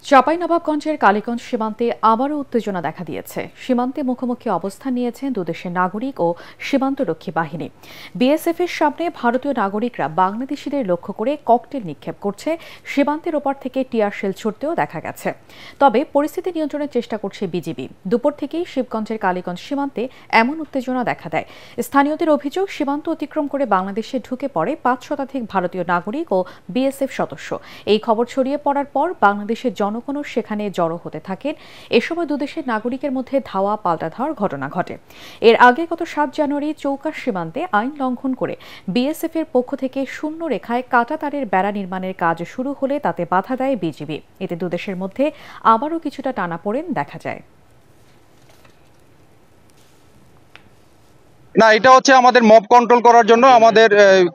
চাঁপাইনবাবগঞ্জের কালীগঞ্জ সীমান্তে আবারও উত্তেজনা দেখা দিয়েছে। সীমান্তে মুখোমুখি অবস্থান নিয়েছেন দুদেশের নাগরিক ও সীমান্তরক্ষী বাহিনী। বিএসএফ এর সামনে ভারতীয় নাগরিকরা বাংলাদেশিদের লক্ষ্য করে ককটেল নিক্ষেপ করছে। সীমান্তের ওপার থেকে টিয়ার শেল ছুটতেও দেখা গেছে। তবে পরিস্থিতি নিয়ন্ত্রণের চেষ্টা করছে বিজিবি। দুপুর থেকেই শিবগঞ্জের কালীগঞ্জ সীমান্তে এমন উত্তেজনা দেখা দেয়। স্থানীয়দের অভিযোগ, সীমান্ত অতিক্রম করে বাংলাদেশে ঢুকে পড়ে ৫ শতাধিক ভারতীয় নাগরিক ও বিএসএফ সদস্য। এই খবর ছড়িয়ে পড়ার পর বাংলাদেশের জনগণও সেখানে জড়ো হতে থাকেন। এ সময় দুদেশের নাগরিকের মধ্যে ধাওয়া পাল্টা ধাওয়ার ঘটনা ঘটে। এর আগে গত ৭ জানুয়ারি চৌকাশ সীমান্তে আইন লঙ্ঘন করে বিএসএফ এর পক্ষ থেকে শূন্য রেখায় কাঁটা তারের বেড়া নির্মাণের কাজ শুরু হলে তাতে বাধা দেয় বিজিবি। এতে দুদেশের মধ্যে আবারও কিছুটা টানাপোড়েন দেখা যায়। না, এটা হচ্ছে আমাদের মব কন্ট্রোল করার জন্য। আমাদের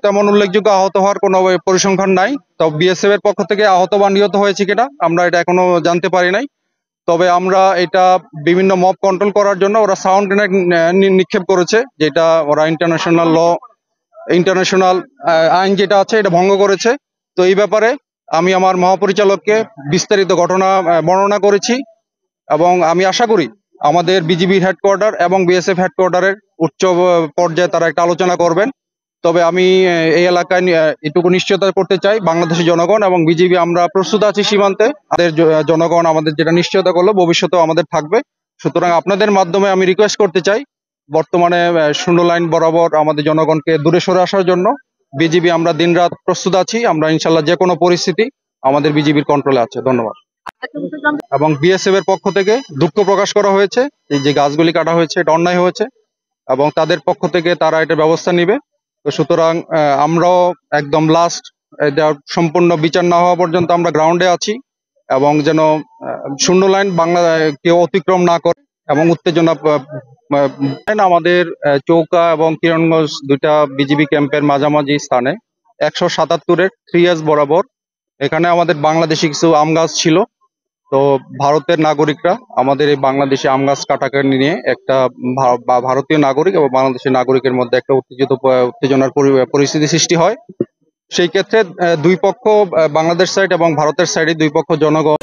তেমন উল্লেখযোগ্য আহত হওয়ার কোনো পরিসংখ্যান নাই। তবে বিএসএফ এর পক্ষ থেকে আহত বা নিহত হয়েছে কিনা আমরা এটা এখনো জানতে পারি নাই। তবে আমরা এটা বিভিন্ন মব কন্ট্রোল করার জন্য ওরা সাউন্ড গ্রেনেড নিক্ষেপ করেছে, যেটা ওরা ইন্টারন্যাশনাল আইন যেটা আছে এটা ভঙ্গ করেছে। তো এই ব্যাপারে আমি আমার মহাপরিচালককে বিস্তারিত ঘটনা বর্ণনা করেছি এবং আমি আশা করি আমাদের বিজিবির হেডকোয়ার্টার এবং বিএসএফ হেডকোয়ার্টারের উচ্চ পর্যায়ে তারা একটা আলোচনা করবেন। তবে আমি এই এলাকায় এটুকু নিশ্চয়তা করতে চাই, বাংলাদেশের জনগণ এবং বিজিবি আমরা প্রস্তুত আছি সীমান্তে। আমাদের জনগণ আমাদের যেটা নিশ্চয়তা করলো ভবিষ্যতেও আমাদের থাকবে। সুতরাং আপনাদের মাধ্যমে আমি রিকোয়েস্ট করতে চাই, বর্তমানে শূন্য লাইন বরাবর আমাদের জনগণকে দূরে সরে আসার জন্য। বিজিবি আমরা দিনরাত প্রস্তুত আছি। আমরা ইনশাল্লাহ যে কোনো পরিস্থিতি আমাদের বিজিবির কন্ট্রোলে আছে। ধন্যবাদ। এবং বিএসএফ এর পক্ষ থেকে দুঃখ প্রকাশ করা হয়েছে, এই যে গাছগুলি কাটা হয়েছে এটা অন্যায় হয়েছে এবং তাদের পক্ষ থেকে তারা এটা ব্যবস্থা নিবে। তো সুতরাং আমরাও একদম লাস্ট এটা সম্পূর্ণ বিচার না হওয়া পর্যন্ত আমরা গ্রাউন্ডে আছি এবং যেন শূন্য লাইন বাংলা কেউ অতিক্রম না করে এবং উত্তেজনা আমাদের চৌকা এবং কিরণগঞ্জ দুইটা বিজিবি ক্যাম্পের মাঝামাঝি স্থানে ১৭৭-এর 3S বরাবর এখানে আমাদের বাংলাদেশি কিছু আম গাছ ছিল। তো ভারতের নাগরিকরা আমাদের এই বাংলাদেশি আম গাছ কাটাকে নিয়ে একটা ভারতীয় নাগরিক এবং বাংলাদেশের নাগরিকের মধ্যে একটা উত্তেজনার পরিস্থিতি সৃষ্টি হয়। সেই ক্ষেত্রে দুই পক্ষ, বাংলাদেশ সাইড এবং ভারতের সাইডে দুই পক্ষ জনগণ